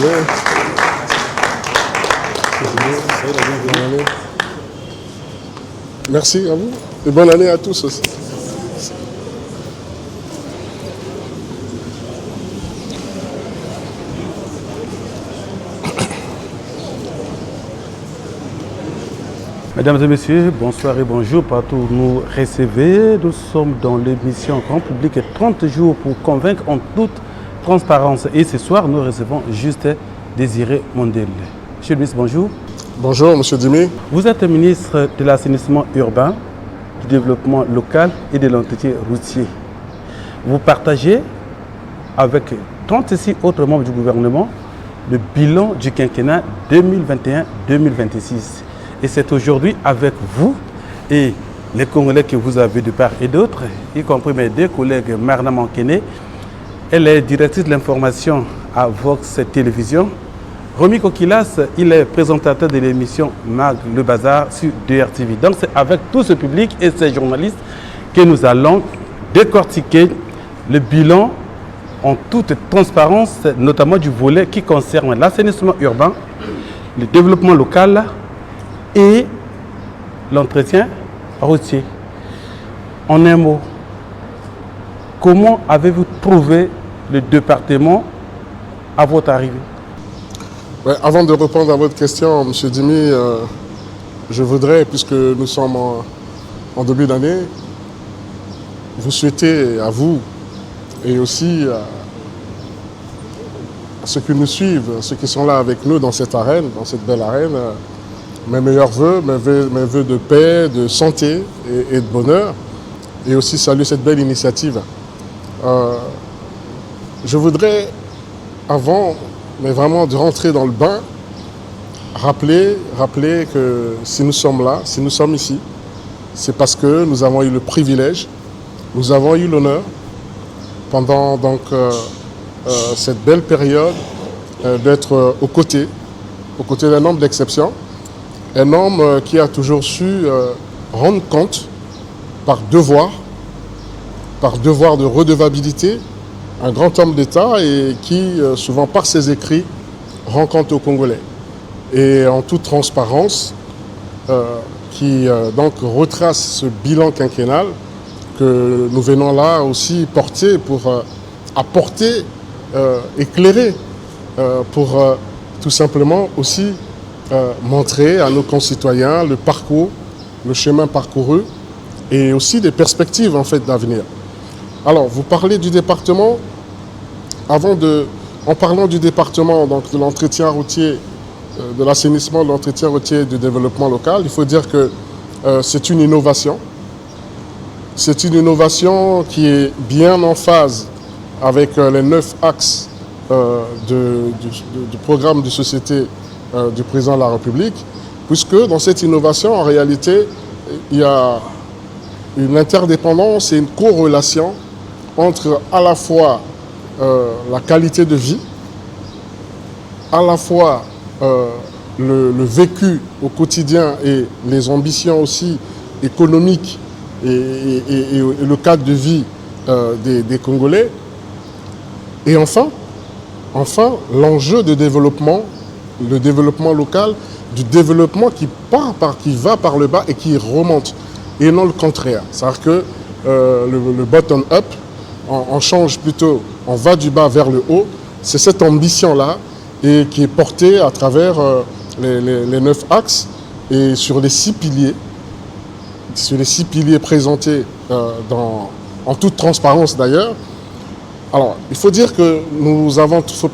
année. Bonne année. Merci à vous et bonne année à tous aussi. Mesdames et messieurs, bonsoir et bonjour partout où nous recevez. Nous sommes dans l'émission Grand Public 30 jours pour convaincre en toute transparence. Et ce soir, nous recevons Justin Désiré Mondele. Monsieur le ministre, bonjour. Bonjour, monsieur Dimi. Vous êtes ministre de l'assainissement urbain, du développement local et de l'entretien routier. Vous partagez avec 36 autres membres du gouvernement le bilan du quinquennat 2021-2026. Et c'est aujourd'hui avec vous et les Congolais que vous avez de part et d'autre, y compris mes deux collègues Marna Mankene, elle est directrice de l'information à Vox Télévision. Romy Kokilas, il est présentateur de l'émission Mag le Bazar sur DRTV. Donc c'est avec tout ce public et ces journalistes que nous allons décortiquer le bilan en toute transparence, notamment du volet qui concerne l'assainissement urbain, le développement local et l'entretien routier. En un mot, comment avez-vous trouvé le département à votre arrivée? Ouais, avant de répondre à votre question, monsieur Dimi, je voudrais, puisque nous sommes en début d'année, vous souhaiter à vous et aussi à ceux qui nous suivent, ceux qui sont là avec nous dans cette arène, dans cette belle arène, mes meilleurs voeux, mes voeux de paix, de santé et de bonheur, et aussi saluer cette belle initiative. Je voudrais, avant, mais vraiment de rentrer dans le bain, rappeler que si nous sommes là, si nous sommes ici, c'est parce que nous avons eu le privilège, nous avons eu l'honneur, pendant donc cette belle période, d'être aux côtés d'un homme d'exception, un homme qui a toujours su rendre compte par devoir de redevabilité, un grand homme d'État et qui, souvent par ses écrits, rend compte aux Congolais. Et en toute transparence, qui donc retrace ce bilan quinquennal que nous venons là aussi porter pour apporter, éclairer, pour tout simplement aussi montrer à nos concitoyens le parcours, le chemin parcouru et aussi des perspectives en fait d'avenir. Alors, vous parlez du département. En parlant du département, donc de l'entretien routier, de l'assainissement, de l'entretien routier et du développement local, il faut dire que c'est une innovation. C'est une innovation qui est bien en phase avec les 9 axes du programme de société du président de la République, puisque dans cette innovation, en réalité, il y a une interdépendance et une corrélation entre à la fois la qualité de vie, à la fois le vécu au quotidien et les ambitions aussi économiques et le cadre de vie des Congolais, et enfin l'enjeu de développement, le développement local, du développement qui va par le bas et qui remonte, et non le contraire. C'est-à-dire que le bottom-up, on change plutôt, on va du bas vers le haut. C'est cette ambition-là et qui est portée à travers les 9 axes et sur les 6 piliers. Sur les 6 piliers présentés en toute transparence d'ailleurs. Alors, il faut dire que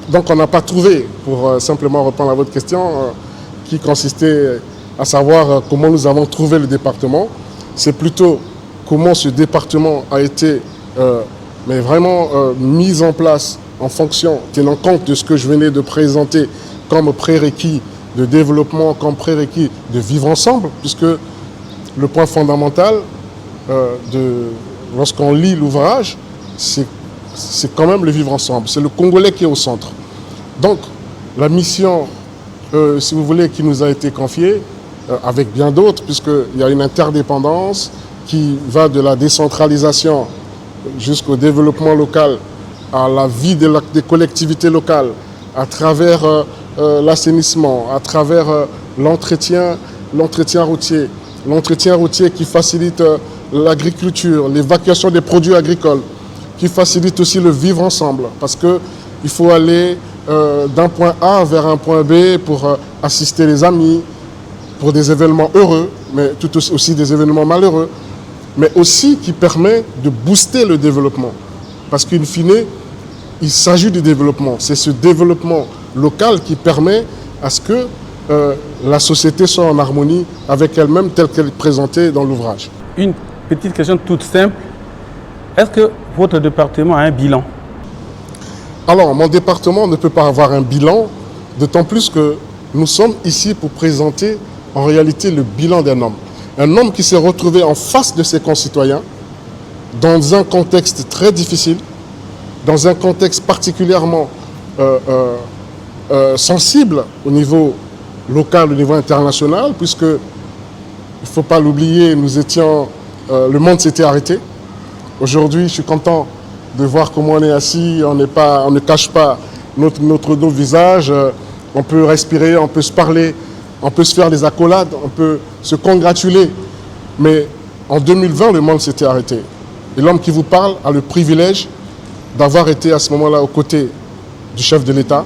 donc on n'a pas trouvé, pour simplement répondre à votre question, qui consistait à savoir comment nous avons trouvé le département. C'est plutôt comment ce département a été mais vraiment mis en place en fonction, tenant compte de ce que je venais de présenter comme prérequis de développement, comme prérequis de vivre ensemble, puisque le point fondamental lorsqu'on lit l'ouvrage, c'est quand même le vivre ensemble. C'est le Congolais qui est au centre. Donc, la mission, si vous voulez, qui nous a été confiée, avec bien d'autres, puisqu'il y a une interdépendance qui va de la décentralisation jusqu'au développement local, à la vie des collectivités locales, à travers l'assainissement, à travers l'entretien routier qui facilite l'agriculture, l'évacuation des produits agricoles, qui facilite aussi le vivre ensemble, parce qu'il faut aller d'un point A vers un point B pour assister les amis, pour des événements heureux, mais tout aussi des événements malheureux, mais aussi qui permet de booster le développement. Parce qu'in fine, il s'agit du développement. C'est ce développement local qui permet à ce que la société soit en harmonie avec elle-même telle qu'elle est présentée dans l'ouvrage. Une petite question toute simple. Est-ce que votre département a un bilan? Alors, mon département ne peut pas avoir un bilan, d'autant plus que nous sommes ici pour présenter en réalité le bilan d'un homme. Un homme qui s'est retrouvé en face de ses concitoyens dans un contexte très difficile, dans un contexte particulièrement sensible au niveau local, au niveau international, puisque, il ne faut pas l'oublier, le monde s'était arrêté. Aujourd'hui, je suis content de voir comment on est assis, on ne cache pas nos visages, on peut respirer, on peut se parler, on peut se faire des accolades, on peut se congratuler. Mais en 2020, le monde s'était arrêté. Et l'homme qui vous parle a le privilège d'avoir été à ce moment-là aux côtés du chef de l'État,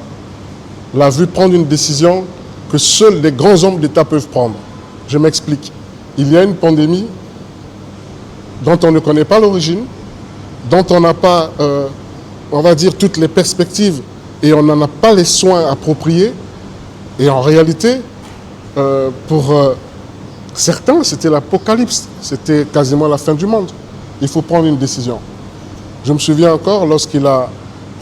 l'a vu prendre une décision que seuls les grands hommes d'État peuvent prendre. Je m'explique. Il y a une pandémie dont on ne connaît pas l'origine, dont on n'a pas, on va dire, toutes les perspectives et on n'en a pas les soins appropriés. Et en réalité, pour certains, c'était l'apocalypse, c'était quasiment la fin du monde. Il faut prendre une décision. Je me souviens encore lorsqu'il a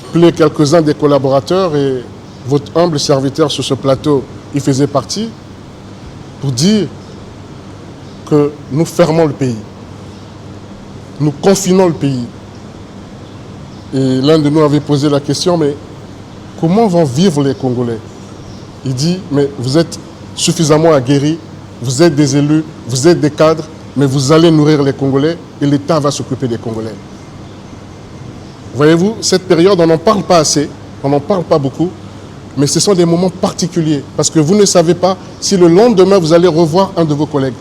appelé quelques-uns des collaborateurs et votre humble serviteur sur ce plateau, il faisait partie, pour dire que nous fermons le pays. Nous confinons le pays. Et l'un de nous avait posé la question, mais comment vont vivre les Congolais? Il dit, mais vous êtes suffisamment aguerris, vous êtes des élus, vous êtes des cadres, mais vous allez nourrir les Congolais et l'État va s'occuper des Congolais. Voyez-vous, cette période, on n'en parle pas assez, on n'en parle pas beaucoup, mais ce sont des moments particuliers, parce que vous ne savez pas si le lendemain, vous allez revoir un de vos collègues.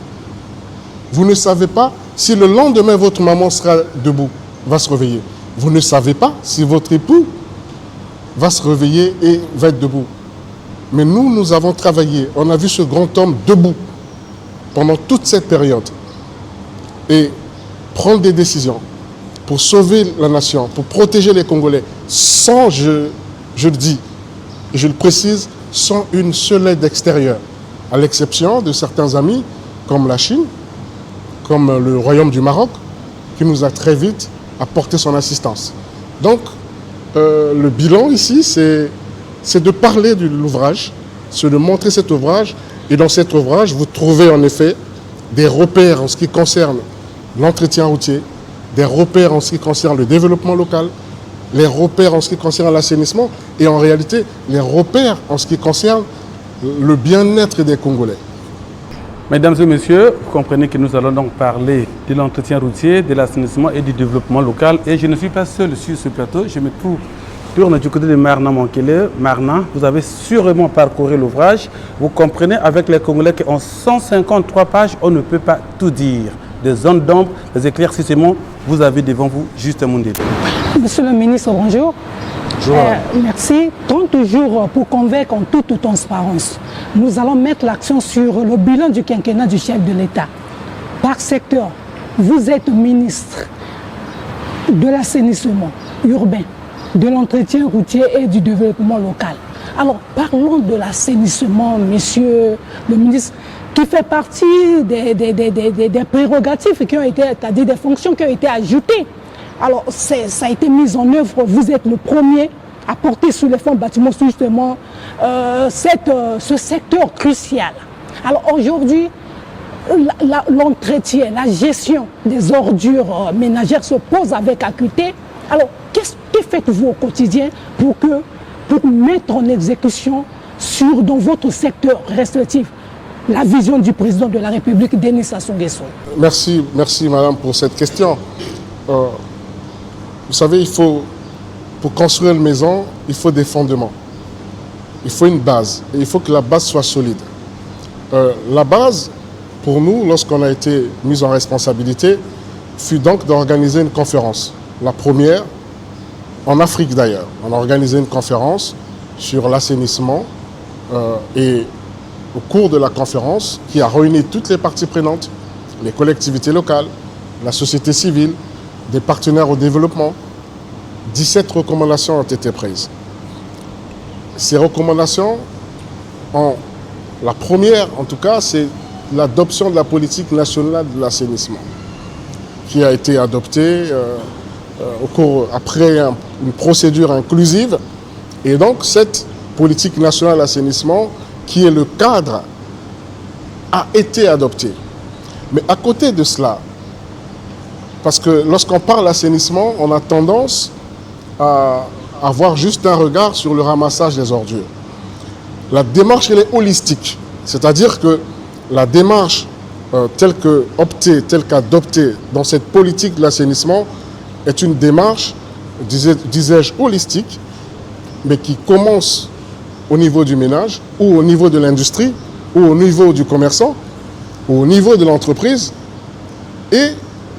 Vous ne savez pas si le lendemain, votre maman sera debout, va se réveiller. Vous ne savez pas si votre époux va se réveiller et va être debout. Mais nous avons travaillé, on a vu ce grand homme debout pendant toute cette période et prendre des décisions pour sauver la nation, pour protéger les Congolais, sans, je le dis, et je le précise, sans une seule aide extérieure, à l'exception de certains amis comme la Chine, comme le Royaume du Maroc, qui nous a très vite apporté son assistance. Donc, le bilan ici, c'est de parler de l'ouvrage, c'est de montrer cet ouvrage, et dans cet ouvrage, vous trouvez en effet des repères en ce qui concerne l'entretien routier, des repères en ce qui concerne le développement local, les repères en ce qui concerne l'assainissement, et en réalité, les repères en ce qui concerne le bien-être des Congolais. Mesdames et messieurs, vous comprenez que nous allons donc parler de l'entretien routier, de l'assainissement et du développement local. Et je ne suis pas seul sur ce plateau, je me tourne du côté de Marna Mankele. Marna, vous avez sûrement parcouru l'ouvrage. Vous comprenez, avec les Congolais qui ont 153 pages, on ne peut pas tout dire. Des zones d'ombre, des éclaircissements, vous avez devant vous juste un monde. Monsieur le ministre, bonjour. Bonjour. Merci. 30 jours pour convaincre en toute transparence. Nous allons mettre l'accent sur le bilan du quinquennat du chef de l'État. Par secteur, vous êtes ministre de l'assainissement urbain, de l'entretien routier et du développement local. Alors, parlons de l'assainissement, monsieur le ministre, qui fait partie des prérogatives qui ont été, c'est-à-dire des fonctions qui ont été ajoutées. Alors, ça a été mis en œuvre, vous êtes le premier à porter sur les fonds bâtiments justement ce secteur crucial. Alors aujourd'hui, l'entretien, la gestion des ordures ménagères se pose avec acuité. Alors, que faites-vous au quotidien pour mettre en exécution dans votre secteur respectif la vision du président de la République, Denis Sassou Nguesso? Merci madame pour cette question. Vous savez, pour construire une maison, il faut des fondements. il faut une base. Et il faut que la base soit solide. La base, pour nous, lorsqu'on a été mis en responsabilité, fut donc d'organiser une conférence. La première, en Afrique d'ailleurs. On a organisé une conférence sur l'assainissement et au cours de la conférence, qui a réuni toutes les parties prenantes, les collectivités locales, la société civile, des partenaires au développement, 17 recommandations ont été prises. Ces recommandations, la première en tout cas, c'est l'adoption de la politique nationale de l'assainissement, qui a été adoptée après une procédure inclusive. Et donc cette politique nationale d'assainissement, qui est le cadre, a été adoptée. Mais à côté de cela, parce que lorsqu'on parle d'assainissement, on a tendance à avoir juste un regard sur le ramassage des ordures. La démarche, elle est holistique. C'est-à-dire que la démarche telle qu'adoptée dans cette politique de l'assainissement est une démarche, disais-je, holistique, mais qui commence au niveau du ménage, ou au niveau de l'industrie, ou au niveau du commerçant, ou au niveau de l'entreprise, et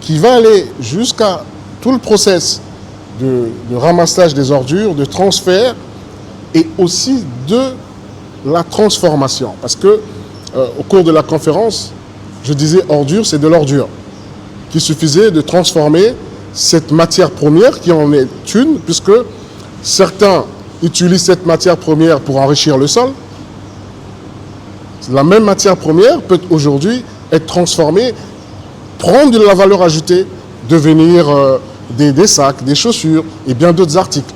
qui va aller jusqu'à tout le process de ramassage des ordures, de transfert, et aussi de la transformation. Parce que au cours de la conférence, je disais ordure, c'est de l'ordure, qu'il suffisait de transformer cette matière première, qui en est une, puisque certains utilisent cette matière première pour enrichir le sol. La même matière première peut aujourd'hui être transformée, prendre de la valeur ajoutée, devenir des sacs, des chaussures et bien d'autres articles,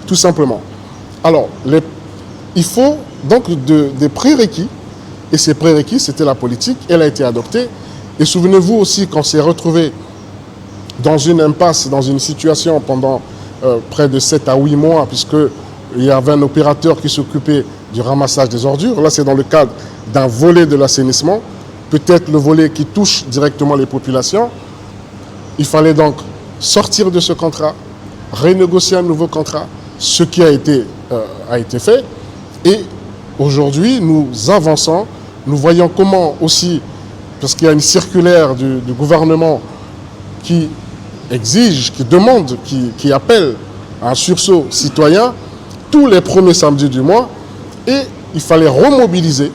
tout simplement. Alors, il faut donc des prérequis, et ces prérequis, c'était la politique, elle a été adoptée. Et souvenez-vous aussi qu'on s'est retrouvé dans une impasse, dans une situation pendant près de 7 à 8 mois, puisqu'il y avait un opérateur qui s'occupait du ramassage des ordures. Là, c'est dans le cadre d'un volet de l'assainissement, peut-être le volet qui touche directement les populations. Il fallait donc sortir de ce contrat, renégocier un nouveau contrat, ce qui a été fait. Et aujourd'hui, nous avançons, nous voyons comment aussi, parce qu'il y a une circulaire du gouvernement qui exige, qui demande, qui appelle à un sursaut citoyen tous les premiers samedis du mois, et il fallait remobiliser.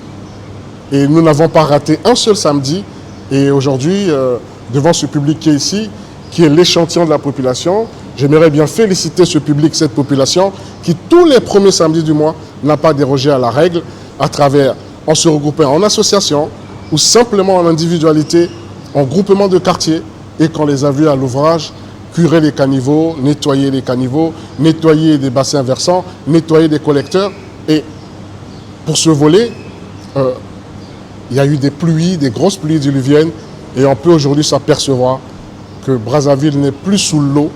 Et nous n'avons pas raté un seul samedi. Et aujourd'hui, devant ce public qui est ici, qui est l'échantillon de la population, j'aimerais bien féliciter ce public, cette population, qui tous les premiers samedis du mois n'a pas dérogé à la règle, en se regroupant en association ou simplement en individualité, en groupement de quartier, et qu'on les a vus à l'ouvrage, curer les caniveaux, nettoyer des bassins versants, nettoyer des collecteurs. Et pour ce volet, il y a eu des pluies, des grosses pluies diluviennes, et on peut aujourd'hui s'apercevoir que Brazzaville n'est plus sous l'eau,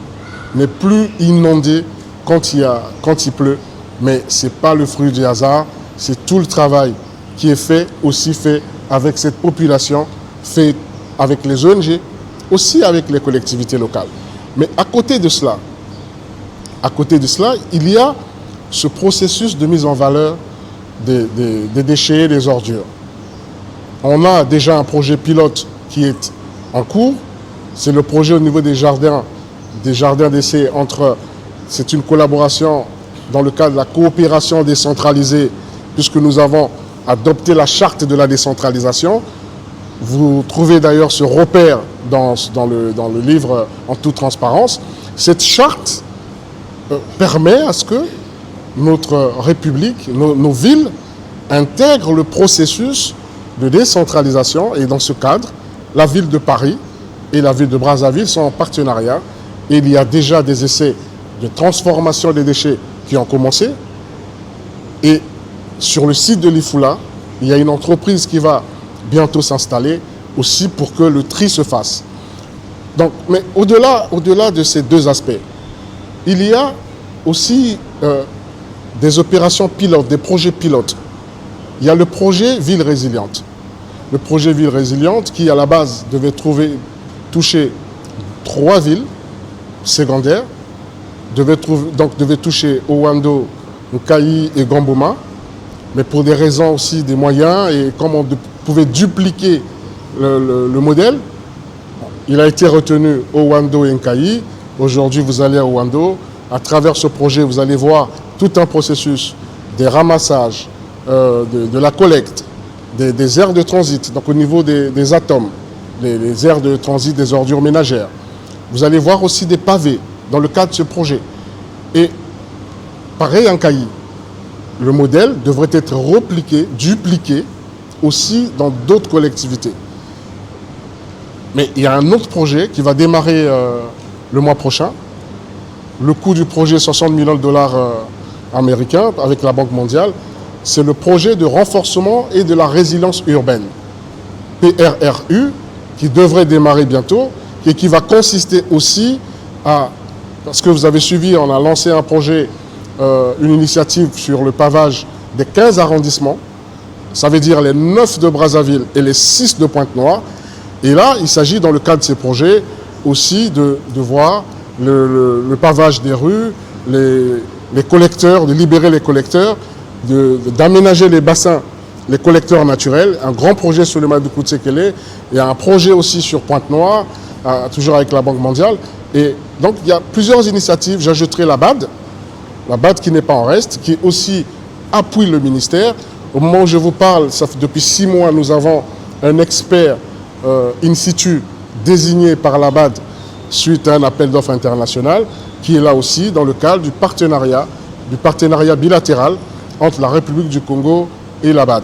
n'est plus inondé quand il pleut. Mais ce n'est pas le fruit du hasard, c'est tout le travail qui est fait, aussi fait avec cette population, fait avec les ONG, aussi avec les collectivités locales. Mais à côté de cela, il y a ce processus de mise en valeur des déchets et des ordures. On a déjà un projet pilote qui est en cours. C'est le projet au niveau des jardins d'essai c'est une collaboration dans le cadre de la coopération décentralisée, puisque nous avons adopté la charte de la décentralisation. Vous trouvez d'ailleurs ce repère dans le livre en toute transparence. Cette charte permet à ce que notre République, nos villes, intègrent le processus de décentralisation. Et dans ce cadre, la ville de Paris et la ville de Brazzaville sont en partenariat. Et il y a déjà des essais de transformation des déchets qui ont commencé. Et sur le site de l'Ifula, il y a une entreprise qui va bientôt s'installer aussi pour que le tri se fasse. Donc, mais au-delà de ces deux aspects, il y a aussi des opérations pilotes, des projets pilotes. Il y a le projet Ville Résiliente. Le projet Ville Résiliente qui, à la base, devait toucher 3 villes secondaires, devait toucher Owando, Nkayi et Gamboma. mais pour des raisons aussi des moyens et comme on pouvait dupliquer le modèle, il a été retenu au Wando et Nkayi. Aujourd'hui, vous allez au Wando. À travers ce projet, vous allez voir tout un processus des ramassages, de la collecte, des aires de transit, donc au niveau des atomes, les aires de transit des ordures ménagères. Vous allez voir aussi des pavés dans le cadre de ce projet. Et pareil en Nkayi, le modèle devrait être repliqué, dupliqué aussi dans d'autres collectivités. Mais il y a un autre projet qui va démarrer le mois prochain. Le coût du projet, 60 millions de dollars américains avec la Banque mondiale, c'est le projet de renforcement et de la résilience urbaine, PRRU, qui devrait démarrer bientôt et qui va consister aussi à, parce que vous avez suivi, on a lancé un projet, une initiative sur le pavage des 15 arrondissements, ça veut dire les 9 de Brazzaville et les 6 de Pointe-Noire. Et là, il s'agit dans le cadre de ces projets aussi de voir le pavage des rues, les collecteurs, de libérer les collecteurs, d'aménager les bassins, les collecteurs naturels. Un grand projet sur le Madoukou Tsekele. Il y a un projet aussi sur Pointe-Noire, toujours avec la Banque mondiale. Et donc, il y a plusieurs initiatives. J'ajouterai la BAD qui n'est pas en reste, qui aussi appuie le ministère. Au moment où je vous parle, depuis 6 mois, nous avons un expert in situ désigné par la BAD suite à un appel d'offres international qui est là aussi dans le cadre du partenariat bilatéral entre la République du Congo et la BAD.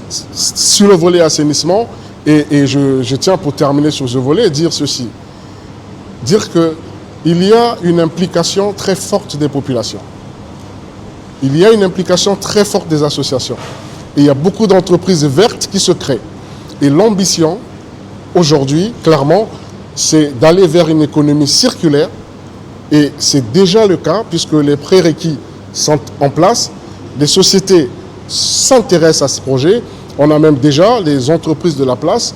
Sur le volet assainissement, et je tiens pour terminer sur ce volet, dire ceci. Dire qu'il y a une implication très forte des populations. Il y a une implication très forte des associations. Et il y a beaucoup d'entreprises vertes qui se créent. Et l'ambition, aujourd'hui, clairement, c'est d'aller vers une économie circulaire. Et c'est déjà le cas, puisque les prérequis sont en place. Les sociétés s'intéressent à ce projet. On a même déjà les entreprises de la place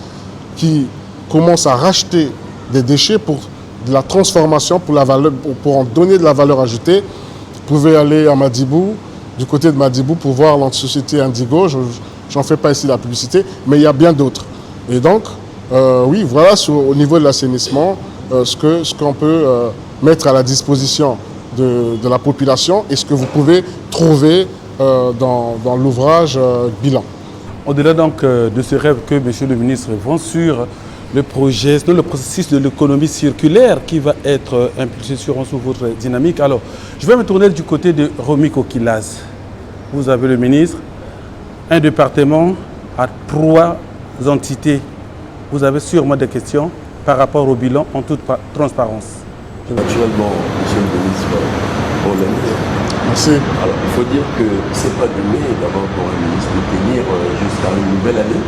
qui commencent à racheter des déchets pour de la transformation, pour en donner de la valeur ajoutée. Vous pouvez aller à Madibou, du côté de Madibou, pour voir la société Indigo. J'en fais pas ici la publicité, mais il y a bien d'autres. Et donc, oui, voilà au niveau de l'assainissement ce qu'on peut mettre à la disposition de la population et ce que vous pouvez trouver dans l'ouvrage bilan. Au-delà donc de ce rêve que M. le ministre vend sur le projet, le processus de l'économie circulaire qui va être impulsé sous votre dynamique. Alors, je vais me tourner du côté de Romy Kokilaz. Vous avez le ministre, un département à 3 entités. Vous avez sûrement des questions par rapport au bilan en toute transparence. Naturellement, monsieur le ministre, on l'aime bien. Merci. Alors, il faut dire que ce n'est pas donné d'abord pour un ministre de tenir jusqu'à une nouvelle année,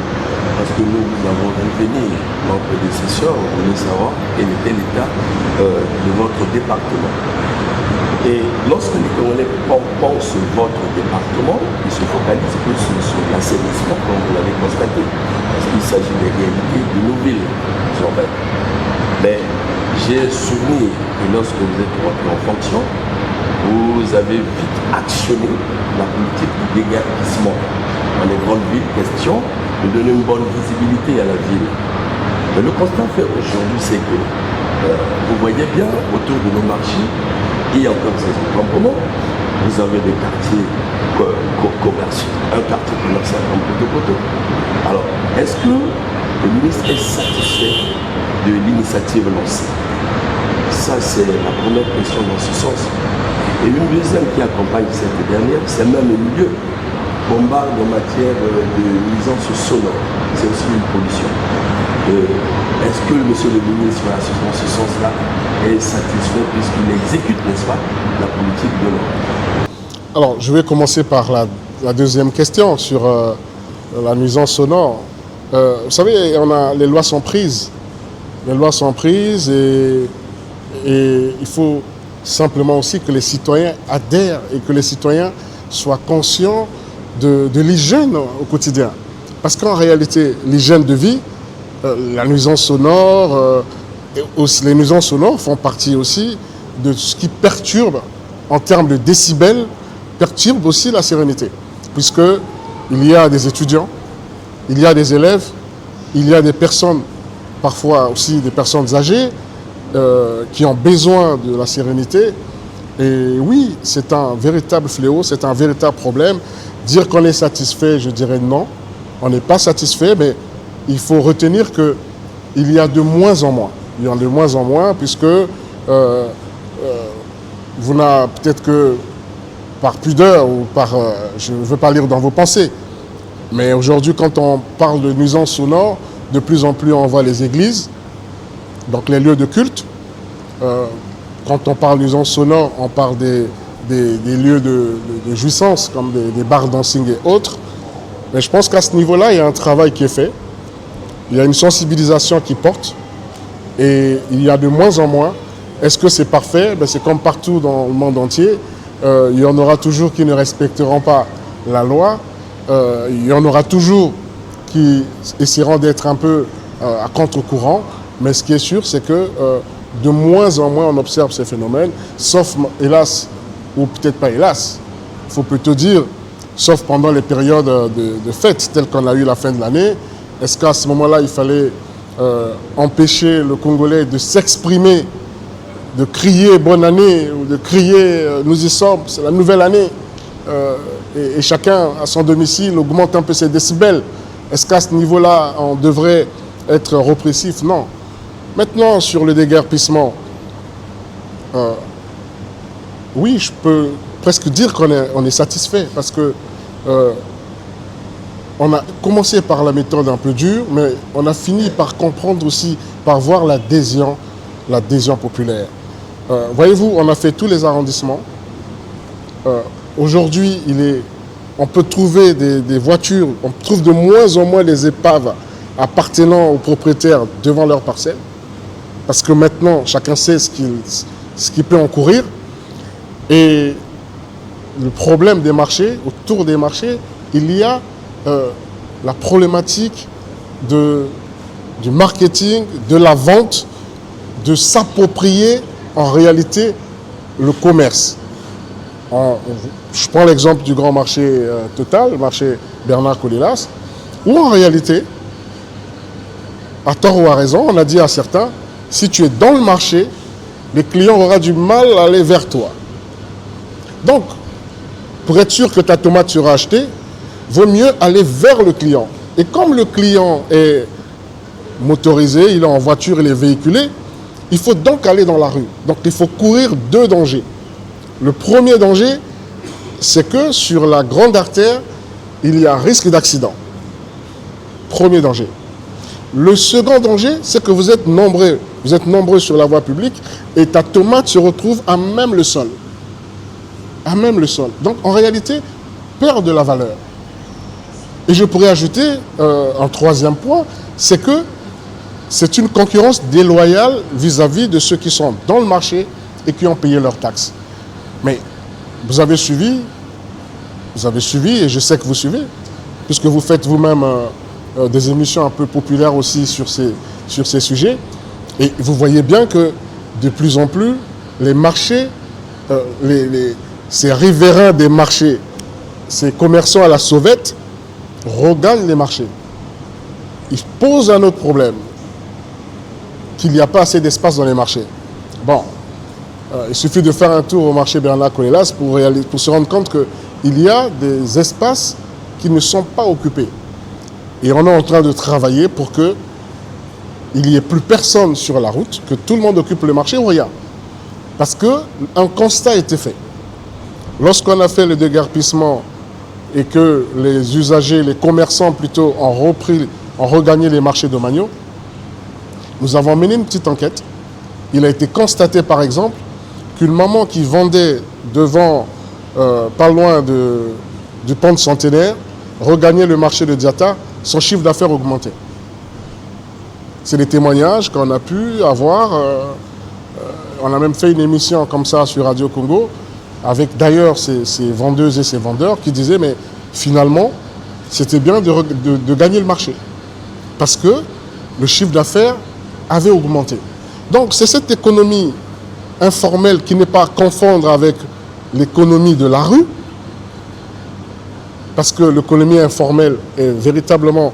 parce que nous avons vu venir nos prédécesseurs, on voulait savoir quel était l'état de votre département. Et lorsque les Congolais pensent votre département, ils se focalisent plus sur l'assainissement, comme vous l'avez constaté, parce qu'il s'agit des réalités de nos villes urbaines. Mais j'ai souvenir que lorsque vous êtes rentré en fonction, vous avez vite actionné la politique du déguerpissement dans les grandes villes, question de donner une bonne visibilité à la ville. Mais le constat fait aujourd'hui, c'est que vous voyez bien autour de nos marchés, il y a encore ces encombrements. Vous avez des quartiers commerciaux, un quartier commercial comme Poto. Alors, est-ce que le ministre est satisfait de l'initiative lancée? Ça, c'est la première question dans ce sens. Et une deuxième qui accompagne cette dernière, c'est même le milieu. Bombarde en matière de nuisance sonore. C'est aussi une pollution. Est-ce que monsieur le ministre, dans ce sens-là, est satisfait puisqu'il exécute, n'est-ce pas, la politique de l'ordre? Alors, je vais commencer par la deuxième question sur la nuisance sonore. Vous savez, les lois sont prises. Les lois sont prises et il faut simplement aussi que les citoyens adhèrent et que les citoyens soient conscients de l'hygiène au quotidien. Parce qu'en réalité, l'hygiène de vie, la nuisance sonore, les nuisances sonores font partie aussi de ce qui perturbe en termes de décibels, perturbe aussi la sérénité. puisqu'il y a des étudiants, il y a des élèves, il y a des personnes, parfois aussi des personnes âgées, qui ont besoin de la sérénité. Et oui, c'est un véritable fléau, c'est un véritable problème. Dire qu'on est satisfait, je dirais non. On n'est pas satisfait, mais il faut retenir qu'il y a de moins en moins. Il y en a de moins en moins, puisque vous n'avez peut-être que par pudeur ou par... je ne veux pas lire dans vos pensées. Mais aujourd'hui, quand on parle de nuisances sonores, de plus en plus on voit les églises, donc les lieux de culte. Quand on parle de nuisances sonores, on parle des lieux de jouissance, comme des bars dancing et autres. Mais je pense qu'à ce niveau-là, il y a un travail qui est fait. Il y a une sensibilisation qui porte. Et il y a de moins en moins. Est-ce que c'est parfait? C'est comme partout dans le monde entier. Il y en aura toujours qui ne respecteront pas la loi. Il y en aura toujours qui essaieront d'être un peu à contre-courant. Mais ce qui est sûr, c'est que de moins en moins on observe ces phénomènes, sauf, hélas, ou peut-être pas hélas, il faut plutôt dire, sauf pendant les périodes de fêtes telles qu'on a eu la fin de l'année. Est-ce qu'à ce moment-là, il fallait empêcher le Congolais de s'exprimer, de crier bonne année, ou de crier nous y sommes, c'est la nouvelle année, et chacun à son domicile augmente un peu ses décibels? Est-ce qu'à ce niveau-là, on devrait être répressif? Non. Maintenant, sur le déguerpissement, oui, je peux presque dire qu'on est satisfait, parce que on a commencé par la méthode un peu dure, mais on a fini par comprendre aussi, par voir l'adhésion populaire. Voyez-vous, on a fait tous les arrondissements. Aujourd'hui, on peut trouver des voitures, on trouve de moins en moins des épaves appartenant aux propriétaires devant leur parcelle, parce que maintenant, chacun sait ce qu'il peut encourir. Et le problème des marchés, autour des marchés, il y a la problématique du marketing, de la vente, de s'approprier en réalité le commerce. Je prends l'exemple du grand marché Total, le marché Bernard Colélas, où en réalité, à tort ou à raison, on a dit à certains, si tu es dans le marché, les clients auront du mal à aller vers toi. Donc, pour être sûr que ta tomate sera achetée, vaut mieux aller vers le client. Et comme le client est motorisé, il est en voiture, il est véhiculé, il faut donc aller dans la rue. Donc il faut courir deux dangers. Le premier danger, c'est que sur la grande artère, il y a risque d'accident. Premier danger. Le second danger, c'est que vous êtes nombreux sur la voie publique et ta tomate se retrouve à même le sol. À même le sol. Donc en réalité, perd de la valeur. Et je pourrais ajouter un troisième point, c'est que c'est une concurrence déloyale vis-à-vis de ceux qui sont dans le marché et qui ont payé leurs taxes. Mais vous avez suivi, et je sais que vous suivez, puisque vous faites vous-même des émissions un peu populaires aussi sur ces sujets, et vous voyez bien que de plus en plus, les marchés, ces riverains des marchés, ces commerçants à la sauvette, regagnent les marchés. Ils posent un autre problème, qu'il n'y a pas assez d'espace dans les marchés. Bon, il suffit de faire un tour au marché Bernard Colélas pour se rendre compte qu'il y a des espaces qui ne sont pas occupés. Et on est en train de travailler pour qu'il n'y ait plus personne sur la route, que tout le monde occupe le marché ou rien. Parce qu'un constat a été fait. Lorsqu'on a fait le déguerpissement et que les usagers, les commerçants plutôt, ont regagné les marchés domaniaux, nous avons mené une petite enquête. Il a été constaté par exemple qu'une maman qui vendait devant, pas loin du pont de Centenaire, regagnait le marché de Diata, son chiffre d'affaires augmentait. C'est des témoignages qu'on a pu avoir. On a même fait une émission comme ça sur Radio Congo, avec d'ailleurs ces vendeuses et ces vendeurs qui disaient mais finalement c'était bien de gagner le marché parce que le chiffre d'affaires avait augmenté. Donc c'est cette économie informelle qui n'est pas à confondre avec l'économie de la rue parce que l'économie informelle est véritablement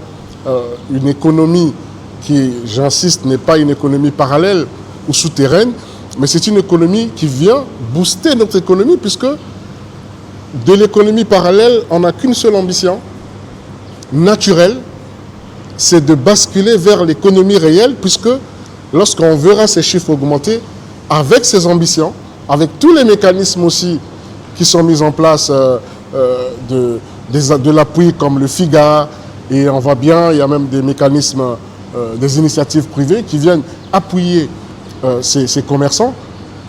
une économie qui, j'insiste, n'est pas une économie parallèle ou souterraine, mais c'est une économie qui vient booster notre économie, puisque de l'économie parallèle, on n'a qu'une seule ambition naturelle, c'est de basculer vers l'économie réelle, puisque lorsqu'on verra ces chiffres augmenter, avec ces ambitions, avec tous les mécanismes aussi qui sont mis en place de l'appui comme le FIGA, et on voit bien, il y a même des mécanismes, des initiatives privées qui viennent appuyer ces commerçants.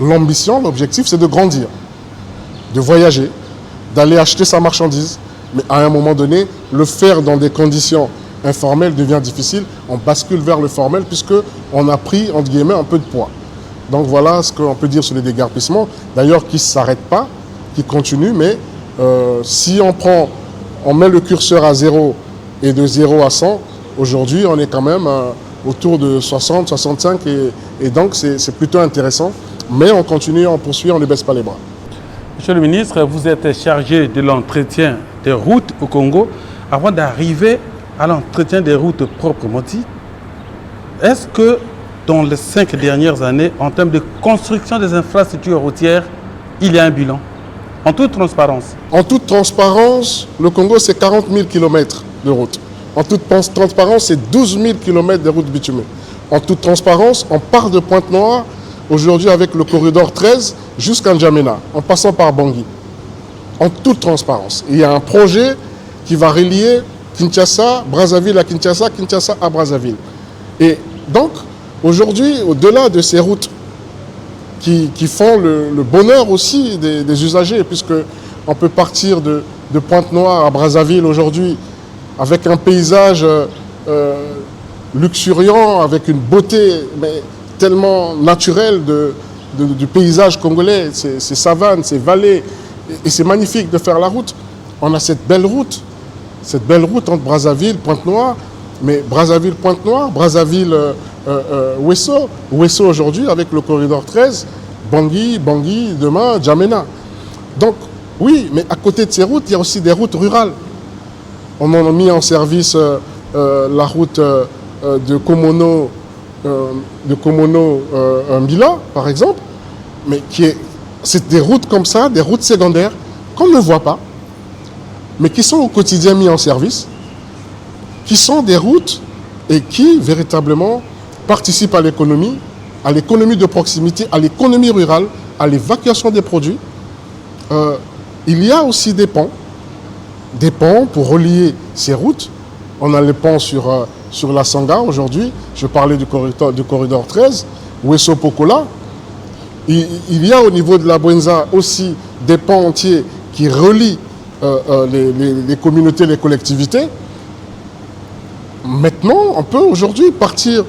L'ambition, l'objectif, c'est de grandir, de voyager, d'aller acheter sa marchandise. Mais à un moment donné, le faire dans des conditions informelles devient difficile. On bascule vers le formel puisqu'on a pris, entre guillemets, un peu de poids. Donc voilà ce qu'on peut dire sur les déguerpissements. D'ailleurs, qui ne s'arrêtent pas, qui continuent. Mais si on met le curseur à 0 et de 0 à 100, aujourd'hui, on est quand même autour de 60, 65. Et donc, c'est plutôt intéressant. Mais on continue, on poursuit, on ne baisse pas les bras. Monsieur le ministre, vous êtes chargé de l'entretien des routes au Congo. Avant d'arriver à l'entretien des routes proprement dit, est-ce que dans les 5 dernières années, en termes de construction des infrastructures routières, il y a un bilan? En toute transparence. En toute transparence, le Congo, c'est 40 000 km de route. En toute transparence, c'est 12 000 km de routes bitumées. En toute transparence, on part de Pointe-Noire, aujourd'hui avec le corridor 13, jusqu'à N'Djamena, en passant par Bangui. En toute transparence. Il y a un projet qui va relier Kinshasa, Brazzaville à Kinshasa, Kinshasa à Brazzaville. Et donc, aujourd'hui, au-delà de ces routes qui font le bonheur aussi des usagers, puisqu'on peut partir de Pointe-Noire à Brazzaville aujourd'hui avec un paysage luxuriant, avec une beauté mais tellement naturelle du paysage congolais, ces savanes, ces vallées. Et c'est magnifique de faire la route. On a cette belle route entre Brazzaville, Pointe-Noire, mais Brazzaville, Pointe-Noire, Brazzaville, Ouesso aujourd'hui avec le corridor 13, Bangui, demain, N'Djamena. Donc oui, mais à côté de ces routes, il y a aussi des routes rurales. On en a mis en service la route de Komono, Mbila, par exemple, mais c'est des routes comme ça, des routes secondaires qu'on ne voit pas, mais qui sont au quotidien mis en service, qui sont des routes et qui véritablement participent à l'économie de proximité, à l'économie rurale, à l'évacuation des produits. Il y a aussi des ponts pour relier ces routes. On a les ponts sur la Sanga aujourd'hui, je parlais du corridor 13, Ouesso Pokola. Il y a au niveau de la Bwenza aussi des ponts entiers qui relient les communautés, les collectivités. Maintenant, on peut aujourd'hui partir.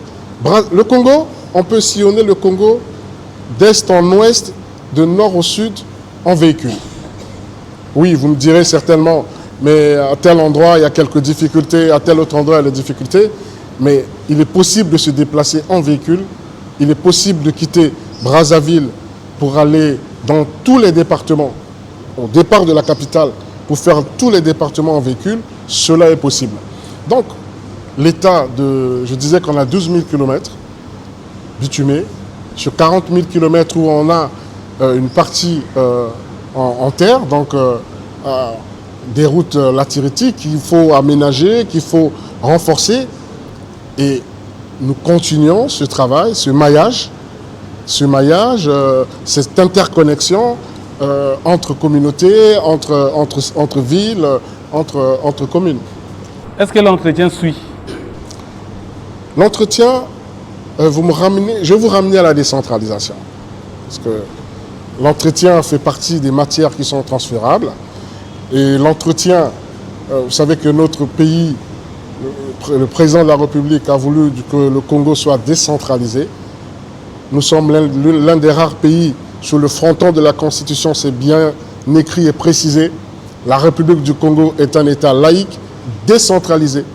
Le Congo, on peut sillonner le Congo d'est en ouest, de nord au sud, en véhicule. Oui, vous me direz certainement, mais à tel endroit, il y a quelques difficultés, à tel autre endroit, il y a des difficultés. Mais il est possible de se déplacer en véhicule. Il est possible de quitter Brazzaville pour aller dans tous les départements, au départ de la capitale, pour faire tous les départements en véhicule. Cela est possible. Donc, l'état je disais qu'on a 12 000 km bitumés, sur 40 000 km où on a une partie en terre, donc des routes latéritiques qu'il faut aménager, qu'il faut renforcer. Et nous continuons ce travail, ce maillage, cette interconnexion entre communautés, entre villes, entre communes. Est-ce que l'entretien suit? L'entretien, je vais vous ramener à la décentralisation. Parce que l'entretien fait partie des matières qui sont transférables. Et l'entretien, vous savez que notre pays, le président de la République a voulu que le Congo soit décentralisé. Nous sommes l'un des rares pays sur le fronton de la Constitution, c'est bien écrit et précisé. La République du Congo est un État laïque, décentralisé,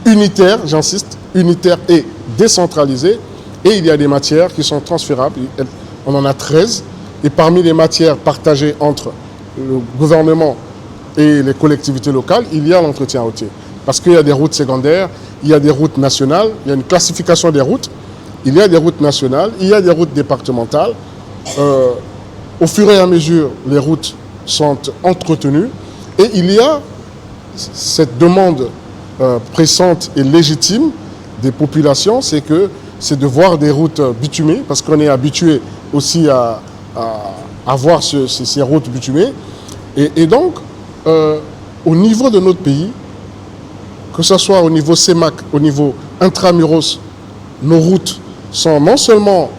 unitaire, j'insiste, unitaire et décentralisé. Et il y a des matières qui sont transférables. On en a 13. Et parmi les matières partagées entre le gouvernement et les collectivités locales, il y a l'entretien routier. Parce qu'il y a des routes secondaires, il y a des routes nationales, il y a une classification des routes, il y a des routes nationales, il y a des routes départementales. Au fur et à mesure, les routes sont entretenues et il y a cette demande pressante et légitime des populations, c'est de voir des routes bitumées, parce qu'on est habitué aussi à voir ces routes bitumées. Et donc, au niveau de notre pays, que ce soit au niveau CEMAC, au niveau intramuros, nos routes sont non seulement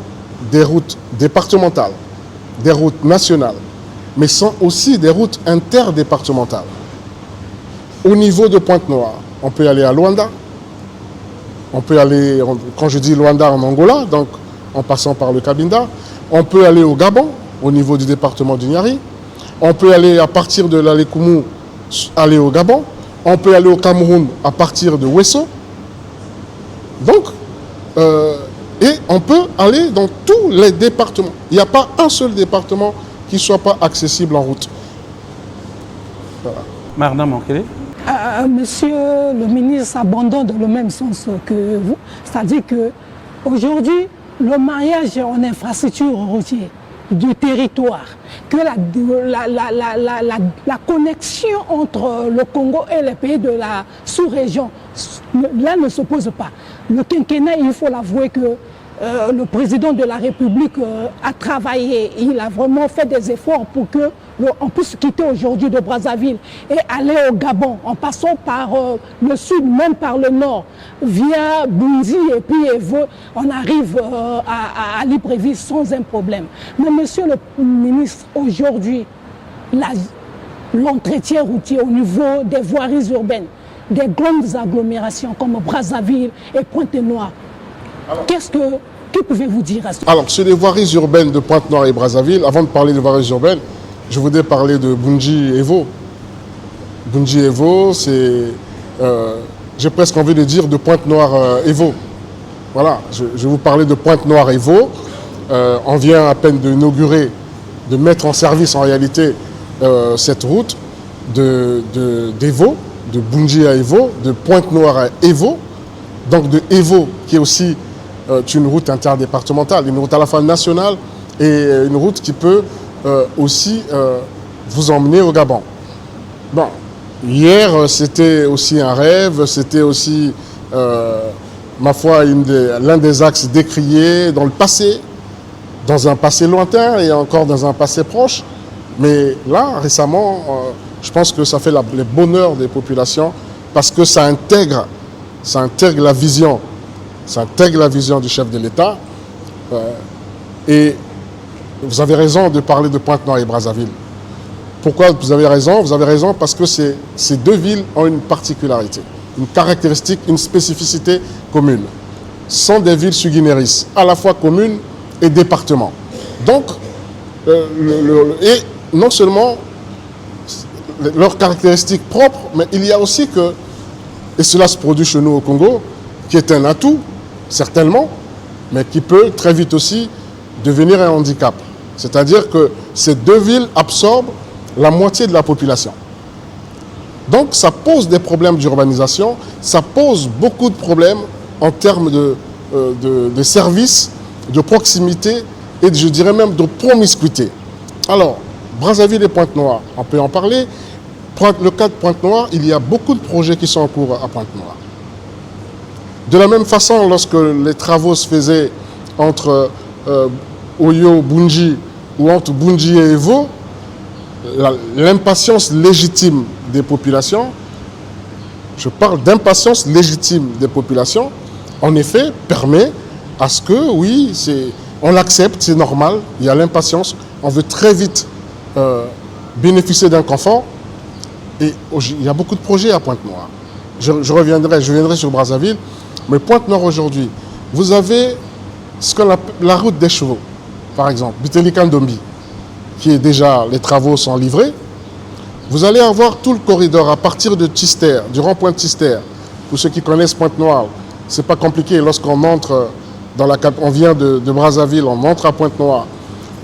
des routes départementales, des routes nationales, mais sont aussi des routes interdépartementales. Au niveau de Pointe-Noire, on peut aller à Luanda, on peut aller, quand je dis Luanda, en Angola, donc en passant par le Cabinda, on peut aller au Gabon, au niveau du département du Niari, on peut aller à partir de l'Alekoumou, aller au Gabon, on peut aller au Cameroun à partir de Ouesso. Donc, et on peut aller dans tous les départements. Il n'y a pas un seul département qui ne soit pas accessible en route. Voilà. Marna Mankele. Monsieur le ministre abondant dans le même sens que vous, c'est-à-dire qu'aujourd'hui, le mariage en infrastructure routière du territoire, que la connexion entre le Congo et les pays de la sous-région, là ne se pose pas. Le quinquennat, il faut l'avouer que le président de la République a travaillé, il a vraiment fait des efforts pour qu'on puisse quitter aujourd'hui de Brazzaville et aller au Gabon en passant par le sud, même par le nord, via Bunzi et puis Evo, on arrive à Libreville sans un problème. Mais monsieur le ministre, aujourd'hui, l'entretien routier au niveau des voiries urbaines, des grandes agglomérations comme Brazzaville et Pointe-Noire, que pouvez-vous dire à ce? Alors, sur les voiries urbaines de Pointe-Noire et Brazzaville, avant de parler de voiries urbaines, je voudrais parler de Bunji Evo. Bunji Evo, c'est, j'ai presque envie de dire, de Pointe-Noire Evo. Voilà, je vais vous parler de Pointe-Noire Evo. On vient à peine d'inaugurer, de mettre en service en réalité cette route d'Evo, de Bunji à Evo, de Pointe-Noire à Evo, donc de Evo qui est aussi une route interdépartementale, une route à la fois nationale et une route qui peut aussi vous emmener au Gabon. Bon, hier c'était aussi un rêve, c'était aussi, ma foi, l'un des axes décriés dans le passé, dans un passé lointain et encore dans un passé proche. Mais là, récemment, je pense que ça fait le bonheur des populations parce que ça intègre la vision. Ça intègre la vision du chef de l'État. Et vous avez raison de parler de Pointe-Noire et Brazzaville. Pourquoi vous avez raison? Vous avez raison parce que ces deux villes ont une particularité, une caractéristique, une spécificité commune. Ce sont des villes sui generis, à la fois communes et départements. Donc, et non seulement leurs caractéristiques propres, mais il y a aussi que, et cela se produit chez nous au Congo, qui est un atout, certainement, mais qui peut très vite aussi devenir un handicap. C'est-à-dire que ces deux villes absorbent la moitié de la population. Donc ça pose des problèmes d'urbanisation, ça pose beaucoup de problèmes en termes de services, de proximité et je dirais même de promiscuité. Alors, Brazzaville et Pointe-Noire, on peut en parler. Le cas de Pointe-Noire, il y a beaucoup de projets qui sont en cours à Pointe-Noire. De la même façon, lorsque les travaux se faisaient entre Oyo, Bunji ou entre Bunji et Evo, l'impatience légitime des populations, je parle d'impatience légitime des populations, en effet, permet à ce que, oui, on l'accepte, c'est normal, il y a l'impatience, on veut très vite bénéficier d'un confort, et il y a beaucoup de projets à Pointe-Noire. Je viendrai sur Brazzaville, mais Pointe-Noire aujourd'hui, vous avez ce qu'on appelle la route des chevaux, par exemple, Biteli-Kandombi, qui est déjà, les travaux sont livrés. Vous allez avoir tout le corridor à partir de Tzister, du rond-point de Tzister. Pour ceux qui connaissent Pointe-Noire, c'est pas compliqué. Lorsqu'on entre on vient de Brazzaville, on entre à Pointe-Noire,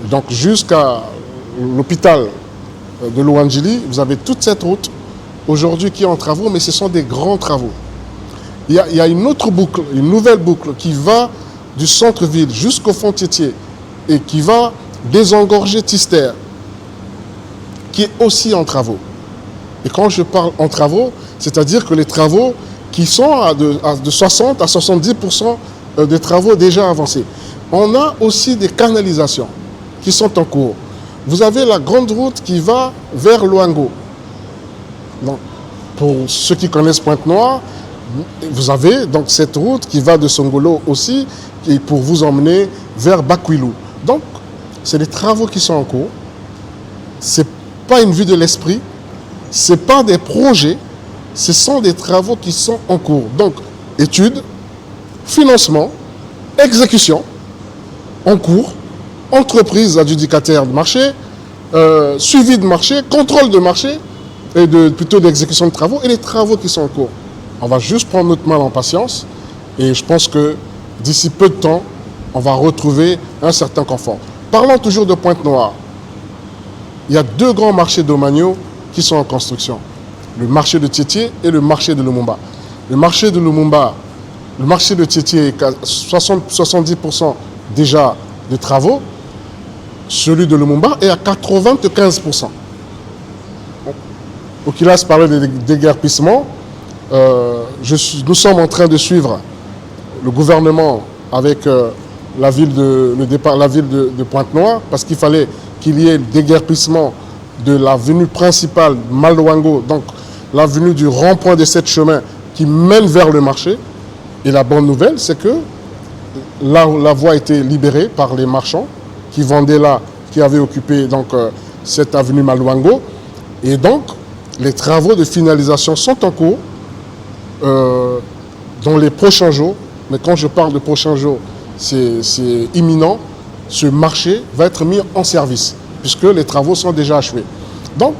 donc jusqu'à l'hôpital de Louandjili, vous avez toute cette route aujourd'hui qui est en travaux, mais ce sont des grands travaux. Il y a une autre boucle, une nouvelle boucle qui va du centre-ville jusqu'au fond Tiétié et qui va désengorger Tister, qui est aussi en travaux. Et quand je parle en travaux, c'est-à-dire que les travaux qui sont de 60 à 70% des travaux déjà avancés. On a aussi des canalisations qui sont en cours. Vous avez la grande route qui va vers Luango. Donc, pour ceux qui connaissent Pointe-Noire, vous avez donc cette route qui va de Songolo aussi, et pour vous emmener vers Bakwilou. Donc, c'est des travaux qui sont en cours. Ce n'est pas une vue de l'esprit, ce n'est pas des projets, ce sont des travaux qui sont en cours. Donc, études, financement, exécution, en cours, entreprise adjudicataire de marché, suivi de marché, contrôle de marché, et plutôt d'exécution de travaux, et les travaux qui sont en cours. On va juste prendre notre mal en patience, et je pense que d'ici peu de temps, on va retrouver un certain confort. Parlons toujours de Pointe-Noire. Il y a 2 grands marchés domaniaux qui sont en construction. Le marché de Tiétié et le marché de Lumumba. Le marché de Lumumba, le marché de Tiétié est à 70% déjà de travaux. Celui de Lumumba est à 95%. Okilas parlait de déguerpissement. Nous sommes en train de suivre le gouvernement avec la ville de Pointe-Noire parce qu'il fallait qu'il y ait le déguerpissement de l'avenue principale Malouango, donc l'avenue du rond-point de 7 chemins qui mène vers le marché. Et la bonne nouvelle, c'est que là où la voie a été libérée par les marchands qui vendaient là, qui avaient occupé donc, cette avenue Malouango. Et donc, les travaux de finalisation sont en cours dans les prochains jours. Mais quand je parle de prochains jours, c'est imminent. Ce marché va être mis en service puisque les travaux sont déjà achevés. Donc,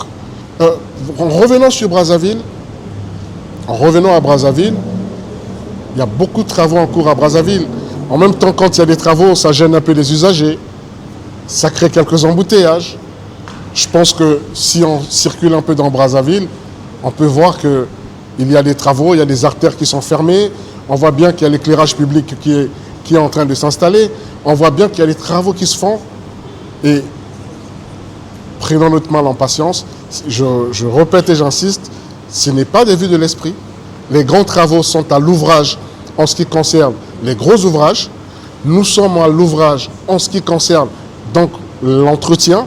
en revenant sur Brazzaville, il y a beaucoup de travaux en cours à Brazzaville. En même temps, quand il y a des travaux, ça gêne un peu les usagers. Ça crée quelques embouteillages. Je pense que si on circule un peu dans Brazzaville, on peut voir qu'il y a des travaux, il y a des artères qui sont fermées. On voit bien qu'il y a l'éclairage public qui est en train de s'installer. On voit bien qu'il y a des travaux qui se font. Et prenons notre mal en patience. Je répète et j'insiste, ce n'est pas des vues de l'esprit. Les grands travaux sont à l'ouvrage en ce qui concerne les gros ouvrages. Nous sommes à l'ouvrage en ce qui concerne donc l'entretien.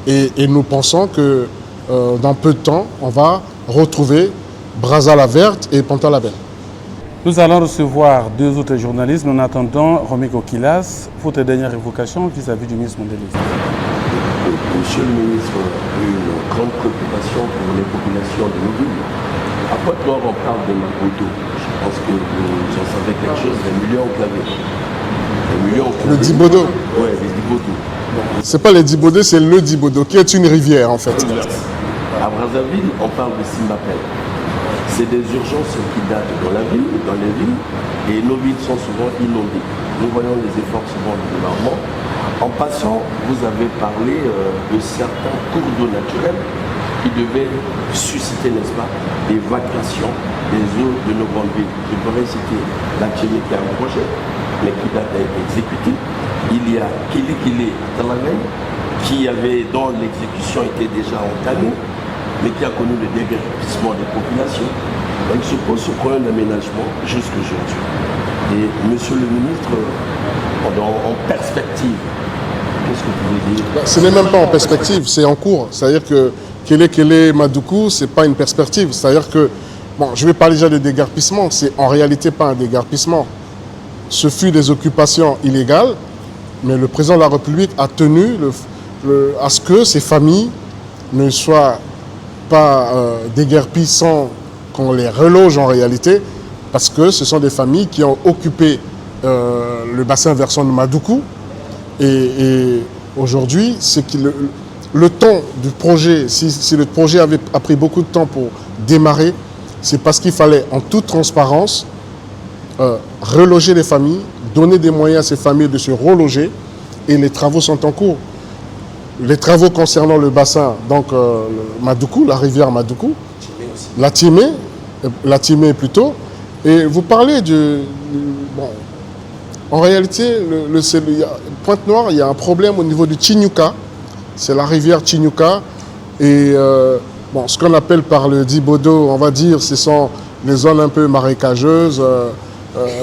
Et nous pensons que dans peu de temps, on va retrouver Brazza la Verte et Ponta la Belle. Nous allons recevoir 2 autres journalistes. En attendant, Romiko Kilas, votre dernière évocation vis-à-vis du ministre Mondelez. Monsieur le ministre, une grande préoccupation pour les populations de nos villes. À Pointe-Noire, on parle de Maputo. Je pense que vous en savez quelque chose, les millions au clavier. Le Dibodo. Oui, les Dibodo. Ce n'est pas les Dibodo, c'est le Dibodo, qui est une rivière en fait. À Brazzaville, on parle de Simbapel. C'est des urgences qui datent dans les villes, et nos villes sont souvent inondées. Nous voyons les efforts souvent du gouvernement. En passant, vous avez parlé de certains cours d'eau naturels qui devaient susciter, n'est-ce pas, l'évacuation des eaux de nos grandes villes. Je pourrais citer la Tchémie qui a un projet, mais qui date d'être exécuté. Il y a Kili Talanay, dont l'exécution était déjà entamée, mais qui a connu le déguerpissement des populations. Donc, il se pose ce problème d'aménagement jusqu'aujourd'hui. Et monsieur le ministre, en perspective, qu'est-ce que vous pouvez dire? Ce n'est même pas en perspective, c'est en cours. C'est-à-dire que Kele Madoukou, ce n'est pas une perspective. C'est-à-dire que, bon, je vais parler déjà de déguerpissement, c'est en réalité pas un déguerpissement. Ce fut des occupations illégales, mais le président de la République a tenu à ce que ces familles ne soient pas déguerpies sans qu'on les reloge en réalité, parce que ce sont des familles qui ont occupé le bassin versant de Madoukou. Et aujourd'hui, c'est que le temps du projet, si le projet a pris beaucoup de temps pour démarrer, c'est parce qu'il fallait en toute transparence reloger les familles, donner des moyens à ces familles de se reloger, et les travaux sont en cours. les travaux concernant le bassin, donc le Madoukou, la rivière Madoukou, la Timé plutôt. Et vous parlez bon, en réalité, Pointe-Noire, il y a un problème au niveau du Tchinyuka. C'est la rivière Tchinyuka. Et bon, ce qu'on appelle par le Dibodo, on va dire, ce sont les zones un peu marécageuses,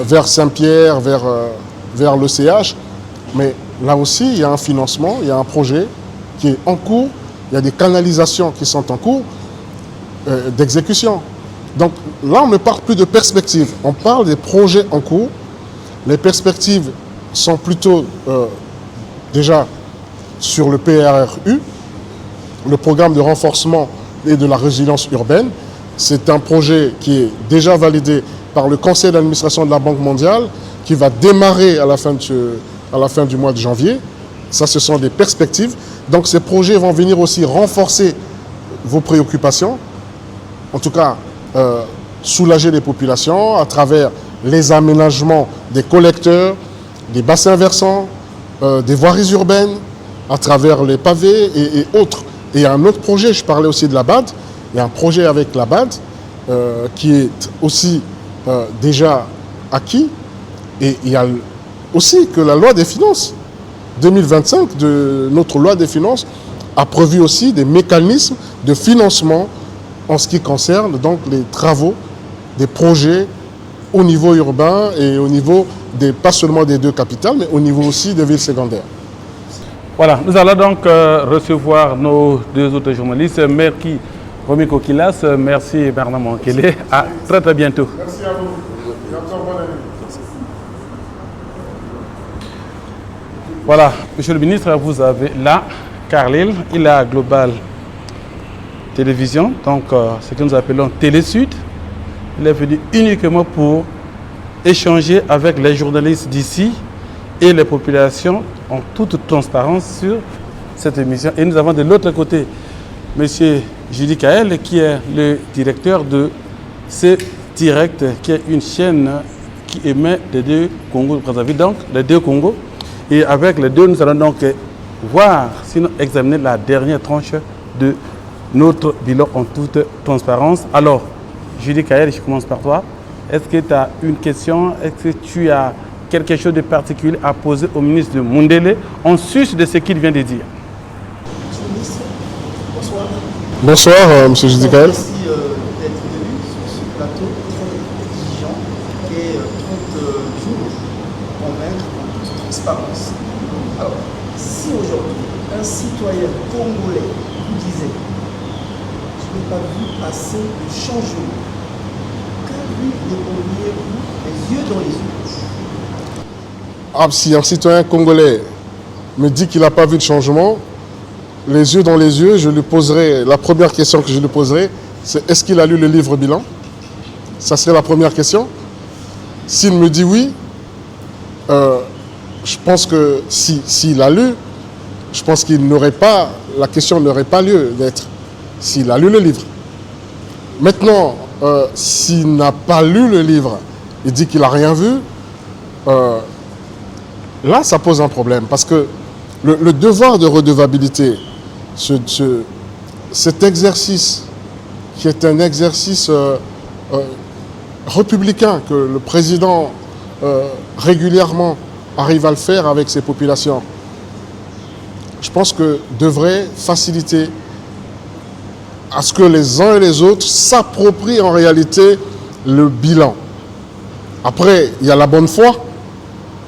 vers Saint-Pierre, vers l'OCH. Mais là aussi, il y a un financement, il y a un projet qui est en cours, il y a des canalisations qui sont en cours d'exécution. Donc là, on ne parle plus de perspectives, on parle des projets en cours. Les perspectives sont plutôt déjà sur le PRRU, le programme de renforcement et de la résilience urbaine. C'est un projet qui est déjà validé par le conseil d'administration de la Banque mondiale, qui va démarrer à la fin du mois de janvier. Ça, ce sont des perspectives. Donc ces projets vont venir aussi renforcer vos préoccupations, en tout cas soulager les populations à travers les aménagements des collecteurs, des bassins versants, des voiries urbaines, à travers les pavés et autres. Et il y a un autre projet, je parlais aussi de la BAD, il y a un projet avec la BAD qui est aussi déjà acquis. Et il y a aussi que la loi des finances 2025, de notre loi des finances, a prévu aussi des mécanismes de financement en ce qui concerne donc les travaux, des projets au niveau urbain et au niveau pas seulement des deux capitales, mais au niveau aussi des villes secondaires. Voilà, nous allons donc recevoir nos deux autres journalistes. Merci Romy Kokilas, merci Bernard Mankele. À très très bientôt. Merci à vous. Voilà, Monsieur le ministre, vous avez là Carlil, il a Global Télévision, donc ce que nous appelons Télé-Sud. Il est venu uniquement pour échanger avec les journalistes d'ici et les populations en toute transparence sur cette émission. Et nous avons de l'autre côté M. Judy Kael, qui est le directeur de C-Direct, qui est une chaîne qui émet les deux Congos, donc les deux Congos. Et avec les deux, nous allons donc voir, sinon examiner la dernière tranche de notre bilan en toute transparence. Alors, Judy Kael, je commence par toi. Est-ce que tu as une question? Est-ce que tu as quelque chose de particulier à poser au ministre de Mundele en sus de ce qu'il vient de dire? Monsieur le ministre, bonsoir. Bonsoir, M. Judy Kael. Merci d'être venu sur ce plateau très exigeant qui est 30 jours pour convaincre en toute transparence. Alors, si aujourd'hui un citoyen congolais vous disait « je n'ai pas vu assez de changement », que lui répondriez-vous les yeux dans les yeux? Ah, si un citoyen congolais me dit qu'il n'a pas vu de changement, les yeux dans les yeux, je lui poserai, la première question que je lui poserai, c'est est-ce qu'il a lu le livre bilan? Ça serait la première question. S'il me dit oui, je pense que s'il a lu, je pense qu'il n'aurait pas, la question n'aurait pas lieu d'être s'il a lu le livre. Maintenant, s'il n'a pas lu le livre, il dit qu'il n'a rien vu, là, ça pose un problème parce que le devoir de redevabilité, cet exercice qui est un exercice républicain que le président régulièrement arrive à le faire avec ses populations, je pense que devrait faciliter à ce que les uns et les autres s'approprient en réalité le bilan. Après, il y a la bonne foi.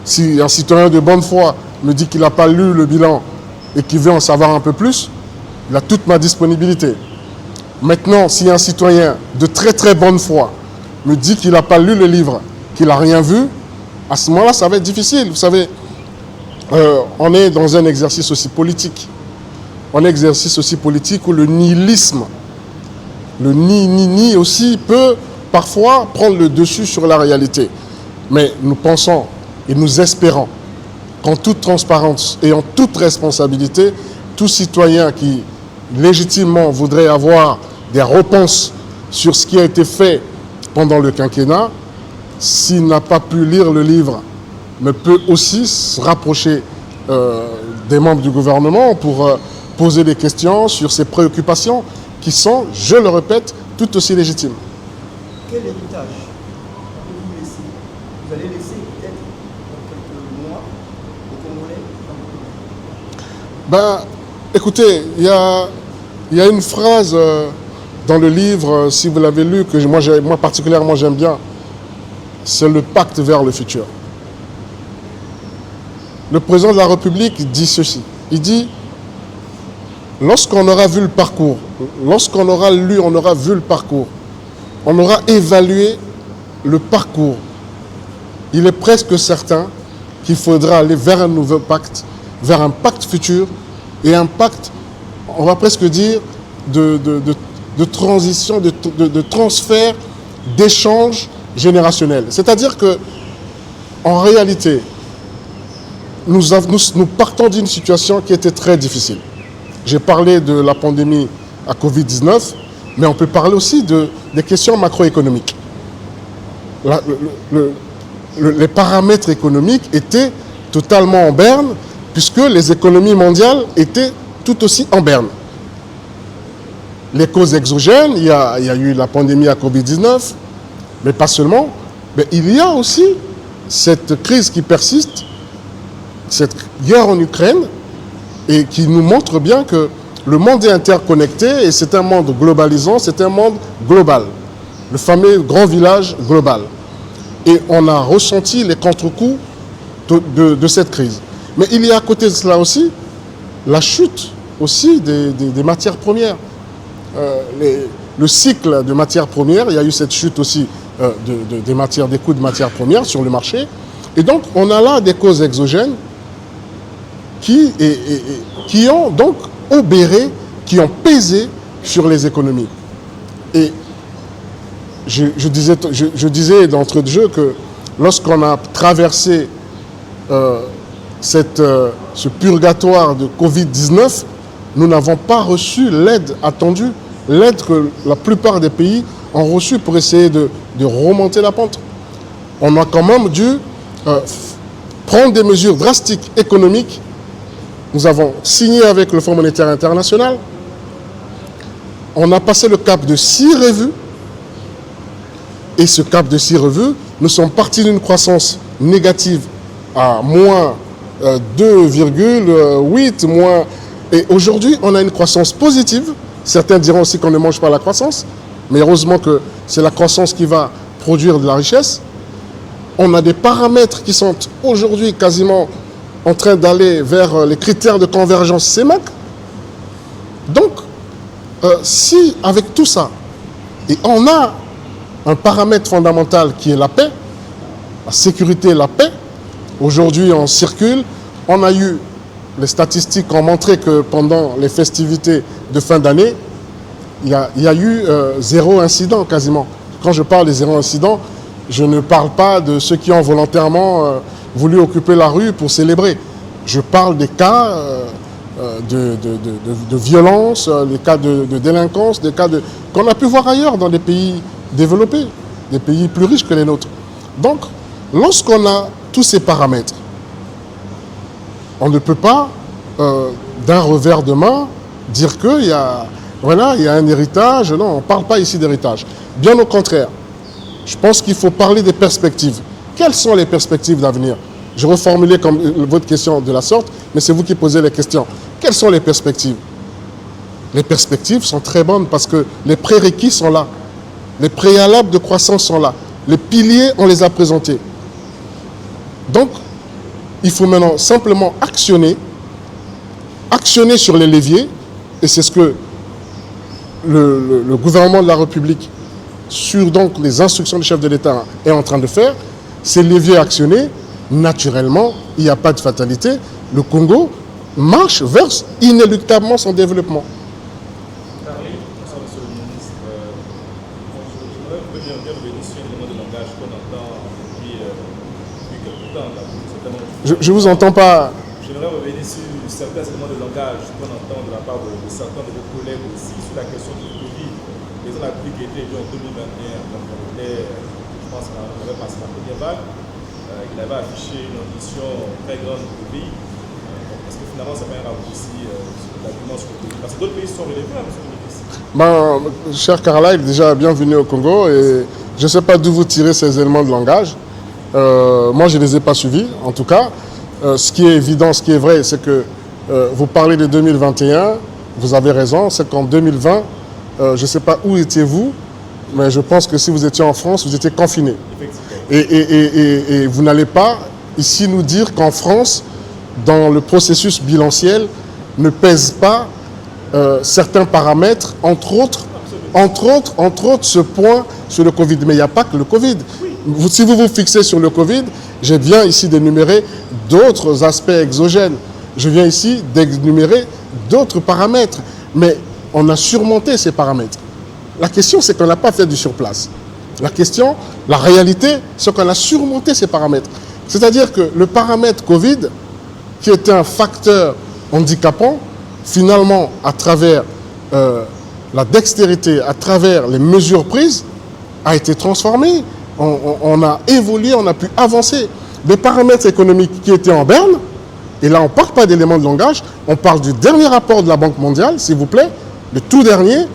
Si un citoyen de bonne foi me dit qu'il n'a pas lu le bilan et qu'il veut en savoir un peu plus, il a toute ma disponibilité. Maintenant, si un citoyen de très très bonne foi me dit qu'il n'a pas lu le livre, qu'il n'a rien vu, à ce moment-là, ça va être difficile. Vous savez, on est dans un exercice aussi politique. Un exercice aussi politique où le nihilisme, le ni aussi peut parfois prendre le dessus sur la réalité. Mais nous pensons et nous espérons qu'en toute transparence et en toute responsabilité, tout citoyen qui légitimement voudrait avoir des réponses sur ce qui a été fait pendant le quinquennat, s'il n'a pas pu lire le livre, mais peut aussi se rapprocher des membres du gouvernement pour poser des questions sur ses préoccupations qui sont, je le répète, tout aussi légitimes. Quel héritage allez-vous laisser? Vous allez laisser peut-être dans quelques mois aux Congolais? Écoutez, il y a une phrase dans le livre, si vous l'avez lu, que moi particulièrement j'aime bien, c'est le pacte vers le futur. Le président de la République dit ceci, il dit, lorsqu'on aura vu le parcours, lorsqu'on aura lu, on aura vu le parcours, on aura évalué le parcours, il est presque certain qu'il faudra aller vers un nouveau pacte, vers un pacte futur et un pacte, on va presque dire, de transition, de transfert, d'échange générationnel. C'est-à-dire que, en réalité, nous partons d'une situation qui était très difficile. J'ai parlé de la pandémie à Covid-19, mais on peut parler aussi des questions macroéconomiques. Les paramètres économiques étaient totalement en berne, puisque les économies mondiales étaient tout aussi en berne. Les causes exogènes, il y a eu la pandémie à Covid-19, mais pas seulement. Mais il y a aussi cette crise qui persiste, cette guerre en Ukraine, et qui nous montre bien que le monde est interconnecté et c'est un monde globalisant, c'est un monde global, le fameux grand village global. Et on a ressenti les contre-coups de cette crise. Mais il y a à côté de cela aussi la chute aussi des matières premières. Le cycle de matières premières, il y a eu cette chute aussi des coûts de matières premières sur le marché. Et donc, on a là des causes exogènes qui ont donc obéré, qui ont pesé sur les économies. Et je disais d'entrée de jeu que lorsqu'on a traversé ce purgatoire de Covid-19, nous n'avons pas reçu l'aide attendue, l'aide que la plupart des pays ont reçue pour essayer de remonter la pente. On a quand même dû prendre des mesures drastiques économiques. Nous avons signé avec le Fonds monétaire international. On a passé le cap de 6 revues. Et ce cap de 6 revues, nous sommes partis d'une croissance négative à moins 2,8, moins. Et aujourd'hui, on a une croissance positive. Certains diront aussi qu'on ne mange pas la croissance. Mais heureusement que c'est la croissance qui va produire de la richesse. On a des paramètres qui sont aujourd'hui quasiment en train d'aller vers les critères de convergence CEMAC. Donc, si avec tout ça, et on a un paramètre fondamental qui est la paix, la sécurité et la paix, aujourd'hui on circule, on a eu, les statistiques ont montré que pendant les festivités de fin d'année, il y a eu 0 incident quasiment. Quand je parle de 0 incident, je ne parle pas de ceux qui ont volontairement voulu occuper la rue pour célébrer. Je parle des cas de violence, des cas de délinquance, des cas qu'on a pu voir ailleurs dans des pays développés, des pays plus riches que les nôtres. Donc, lorsqu'on a tous ces paramètres, on ne peut pas, d'un revers de main, dire qu'il y a un héritage. Non, on ne parle pas ici d'héritage. Bien au contraire, je pense qu'il faut parler des perspectives. Quelles sont les perspectives d'avenir? Je reformulais comme votre question de la sorte, mais c'est vous qui posez les questions. Quelles sont les perspectives? Les perspectives sont très bonnes parce que les prérequis sont là. Les préalables de croissance sont là. Les piliers, on les a présentés. Donc, il faut maintenant simplement actionner sur les leviers, et c'est ce que le gouvernement de la République, sur donc les instructions du chef de l'État, est en train de faire. Ces leviers actionnés, naturellement, il n'y a pas de fatalité. Le Congo marche vers inéluctablement son développement. Je ne vous entends pas. J'aimerais revenir sur certains éléments de langage qu'on entend de la part de certains de vos collègues aussi sur la question du Covid. Les gens qui étaient en 2021, donc on était, je pense qu'on avait passé la première vague. Il avait affiché une ambition très grande du pays. Est-ce que finalement, ça va un raccourci l'argument sur le Covid? Parce que d'autres pays sont relevés, hein, monsieur le ministre. Cher Carla, déjà bienvenue au Congo et je ne sais pas d'où vous tirez ces éléments de langage. Moi, je ne les ai pas suivis, en tout cas. Ce qui est évident, ce qui est vrai, c'est que vous parlez de 2021, vous avez raison, c'est qu'en 2020, je ne sais pas où étiez-vous, mais je pense que si vous étiez en France, vous étiez confiné. Et vous n'allez pas ici nous dire qu'en France, dans le processus bilanciel, ne pèsent pas certains paramètres, entre autres ce point sur le Covid. Mais il n'y a pas que le Covid. Si vous vous fixez sur le Covid, j'ai bien ici d'énumérer d'autres aspects exogènes. Je viens ici d'énumérer d'autres paramètres. Mais on a surmonté ces paramètres. La question, c'est qu'on n'a pas fait du surplace. La réalité, c'est qu'on a surmonté ces paramètres. C'est-à-dire que le paramètre Covid, qui était un facteur handicapant, finalement, à travers la dextérité, à travers les mesures prises, a été transformé. On a évolué, on a pu avancer. Des paramètres économiques qui étaient en berne, et là on ne parle pas d'éléments de langage, on parle du dernier rapport de la Banque mondiale, s'il vous plaît, le tout dernier,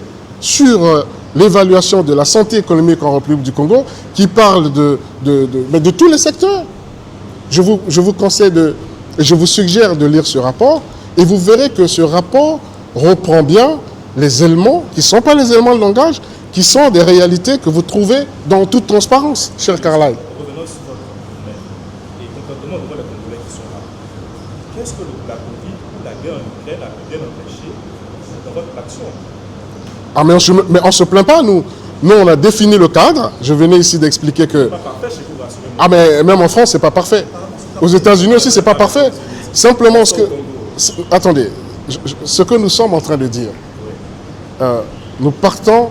sur l'évaluation de la santé économique en République du Congo, qui parle de tous les secteurs. Je vous conseille je vous suggère de lire ce rapport, et vous verrez que ce rapport reprend bien les éléments qui ne sont pas les éléments de langage, qui sont des réalités que vous trouvez dans toute transparence, cher Carlyle. Revenons sur votre domaine. Et concrètement, devant les Congolais qui sont là, qu'est-ce que la Covid ou la guerre en Ukraine a bien empêché dans votre action? Mais on ne se plaint pas, nous. Nous, on a défini le cadre. Je venais ici d'expliquer que... C'est pas parfait chez vous, rassurez-moi. Mais même en France, ce n'est pas parfait. Aux États-Unis aussi, ce n'est pas parfait. Simplement, attendez, ce que nous sommes en train de dire, nous partons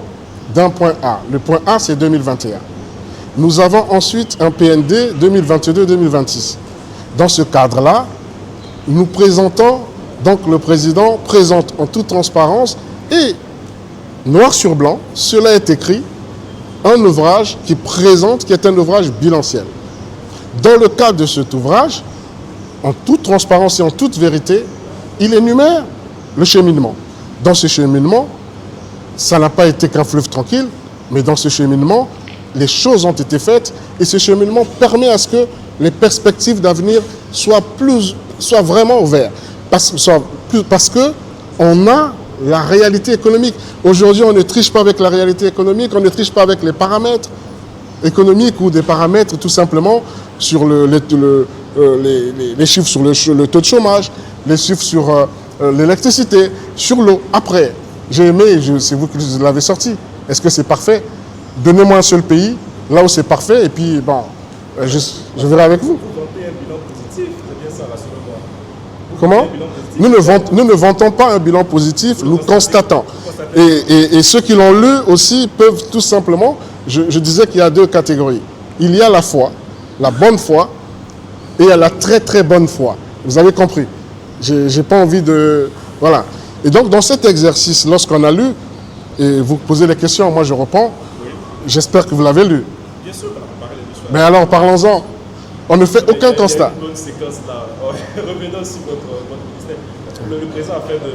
d'un point A. Le point A, c'est 2021. Nous avons ensuite un PND 2022-2026. Dans ce cadre-là, nous présentons, donc le président présente en toute transparence et noir sur blanc, cela est écrit, un ouvrage qui est un ouvrage bilanciel. Dans le cadre de cet ouvrage, en toute transparence et en toute vérité, il énumère le cheminement. Dans ce cheminement, ça n'a pas été qu'un fleuve tranquille, mais dans ce cheminement, les choses ont été faites et ce cheminement permet à ce que les perspectives d'avenir soient vraiment ouvertes. Parce que on a la réalité économique. Aujourd'hui, on ne triche pas avec la réalité économique, on ne triche pas avec les paramètres économiques ou des paramètres tout simplement sur les chiffres sur le taux de chômage, les chiffres sur l'électricité, sur l'eau. Après, j'ai aimé, c'est vous qui l'avez sorti. Est-ce que c'est parfait? Donnez-moi un seul pays, là où c'est parfait, et puis bon, je verrai avec vous. Vous vantez un bilan positif, c'est bien ça, rassurez-moi. Comment? Nous ne vantons pas un bilan positif, nous constatons. Et ceux qui l'ont lu aussi peuvent tout simplement, je disais qu'il y a deux catégories. Il y a la foi, la bonne foi, et il y a la très très bonne foi. Vous avez compris? J'ai pas envie de... Voilà. Et donc dans cet exercice, lorsqu'on a lu, et vous posez les questions, moi je réponds, j'espère que vous l'avez lu. Bien sûr, on a parlé de ça. Mais alors parlons-en. On ne fait aucun constat. Il y a une bonne séquence là. Revenons sur votre ministère. Le président a fait de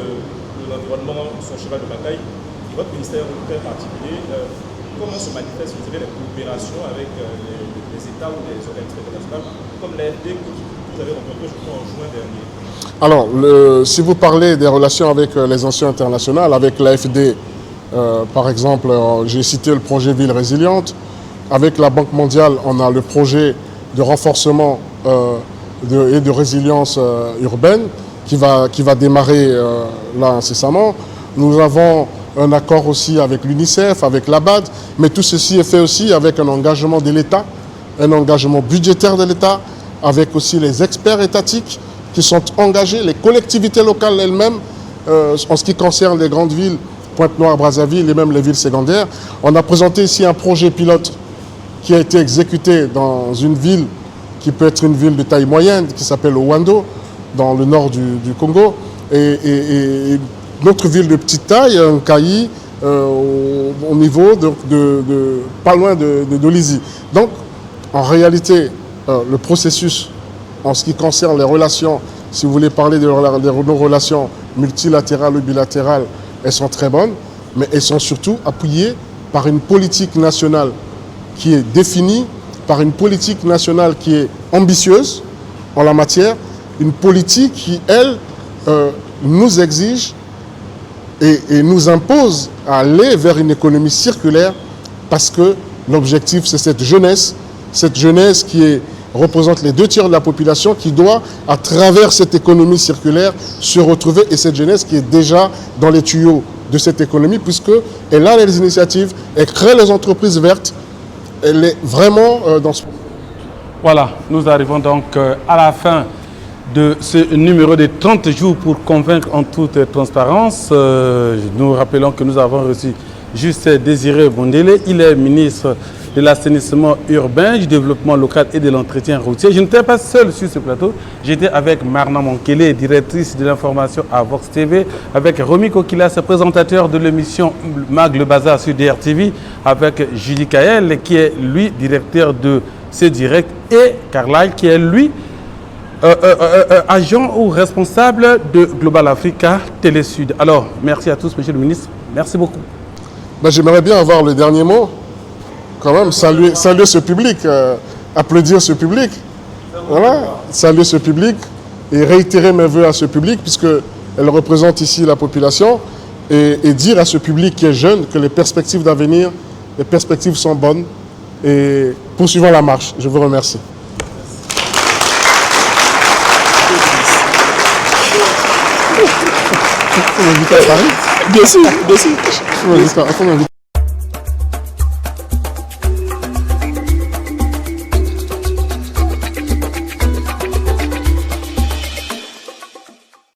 l'environnement son cheval de bataille. Et votre ministère très particulier, comment se manifeste, vous avez les coopérations avec les États ou les organisations internationales, comme l'AFD que vous avez rencontré, je crois, en juin dernier? Alors, si vous parlez des relations avec les institutions internationales, avec l'AFD, par exemple, j'ai cité le projet Ville Résiliente. Avec la Banque mondiale, on a le projet de renforcement et de résilience urbaine qui va démarrer là incessamment. Nous avons un accord aussi avec l'UNICEF, avec l'ABAD, mais tout ceci est fait aussi avec un engagement de l'État, un engagement budgétaire de l'État, avec aussi les experts étatiques qui sont engagés, les collectivités locales elles-mêmes, en ce qui concerne les grandes villes, Pointe-Noire, Brazzaville et même les villes secondaires. On a présenté ici un projet pilote qui a été exécuté dans une ville qui peut être une ville de taille moyenne, qui s'appelle Owando, dans le nord du Congo, et notre ville de petite taille, Nkayi, au niveau pas loin de Lizy. Donc, en réalité, le processus en ce qui concerne les relations, si vous voulez parler de nos relations multilatérales ou bilatérales, elles sont très bonnes, mais elles sont surtout appuyées par une politique nationale qui est définie, par une politique nationale qui est ambitieuse en la matière, une politique qui, elle, nous exige et nous impose à aller vers une économie circulaire parce que l'objectif, c'est cette jeunesse qui représente les 2/3 de la population qui doit, à travers cette économie circulaire, se retrouver, et cette jeunesse qui est déjà dans les tuyaux de cette économie puisqu'elle a les initiatives, elle crée les entreprises vertes, elle est vraiment dans ce... Voilà, nous arrivons donc à la fin de ce numéro de 30 jours pour convaincre en toute transparence. Nous rappelons que nous avons reçu Justin Désiré Bondele. Il est ministre de l'assainissement urbain, du développement local et de l'entretien routier. Je n'étais pas seul sur ce plateau. J'étais avec Marna Monkele, directrice de l'information à Vox TV, avec Romy Kokilas, présentateur de l'émission Mag le Bazar sur DRTV, avec Julie Kael, qui est lui directeur de C-Direct, et Carlyle, qui est lui agent ou responsable de Global Africa Télé-Sud. Alors, merci à tous, monsieur le ministre. Merci beaucoup. J'aimerais bien avoir le dernier mot. Quand même, saluer ce public, applaudir ce public. Voilà, saluer ce public et réitérer mes voeux à ce public, puisqu'elle représente ici la population, et dire à ce public qui est jeune que les perspectives d'avenir, les perspectives sont bonnes. Et poursuivons la marche. Je vous remercie. Bien sûr, bien sûr.